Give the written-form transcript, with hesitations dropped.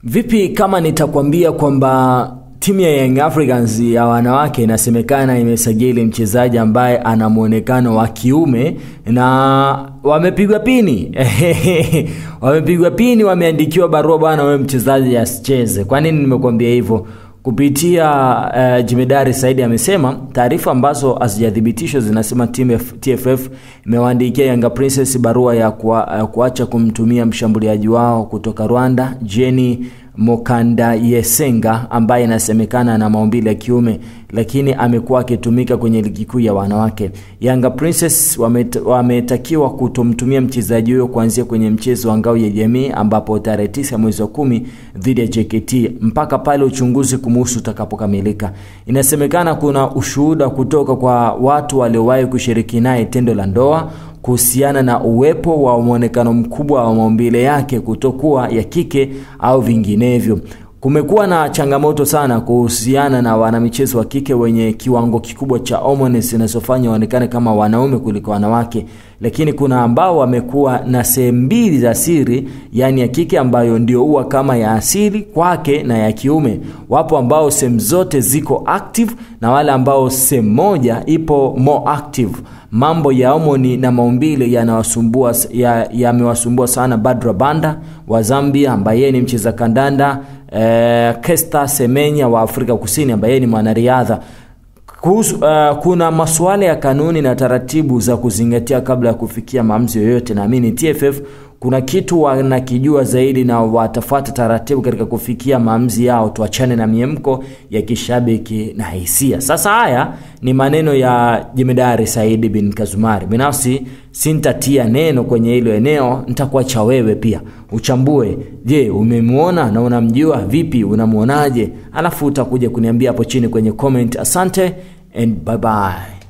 Vipi kama nitakwambia kwamba timu ya Young Africans ya wanawake inasemekana imesajili mchezaji ambaye ana muonekano wa kiume na wamepigwa pini. Wamepigwa pini, wameandikiwa barua bwana wewe mchezaji asicheze. Kwa nini nimekuambia hivyo? Kupitia Jemedari Saidi amesema taarifa ambazo hazijathibitishwa zinasema timu TFF imewaandikia Yanga Princess barua ya kuacha kumtumia mshambuliaji wao kutoka Rwanda Jenny Mokanda Yesenga ambaye inasemekana na maumbile ya kiume lakini amekuwa akitumika kwenye ligi kuu ya wanawake. Yanga Princess wametakiwa kutomtumia mchezaji huyo kuanzia kwenye mchezo wa ngao ya jamii ambapo tarehe 9 mwezi wa 10 dhidi ya JKT mpaka pale uchunguzi kumhusu utakapokamilika. Inasemekana kuna ushuhuda kutoka kwa watu waliowahi kushiriki naye tendo la ndoa kuhusiana na uwepo wa muonekano mkubwa wa maumbile yake kutokuwa ya kike au vinginevyo. Kumekuwa na changamoto sana kuhusiana na wanamichezo wa kike wenye kiwango kikubwa cha hormones zinazofanya waonekane kama wanaume kuliko wanawake, lakini kuna ambao wamekuwa na sehemu mbili za siri, yani ya kike ambayo ndio huwa kama ya asili kwake na ya kiume. Wapo ambao sehemu zote ziko active na wale ambao sehemu moja ipo more active. Mambo ya homoni na maumbile yamewasumbua sana Badra Banda wa Zambia ambaye ni mcheza kandanda, Kesta Semenya wa Afrika Kusini ambaye ni mwanariadha. Kuna masuala ya kanuni na taratibu za kuzingatia kabla ya kufikia maamuzi yoyote. Naamini TFF kuna kitu wanakijua zaidi na watafuata taratibu katika kufikia maamuzi yao. Tuachane na miemko ya kishabiki na hisia. Sasa haya ni maneno ya Jemedari Saidi bin Kazumari. Binafsi sintatia neno kwenye hilo eneo, nitakuacha wewe pia uchambue. Je, umemuona na unamjua vipi, unamuonaje? Alafu utakuja kuniambia hapo chini kwenye comment. Asante and bye bye.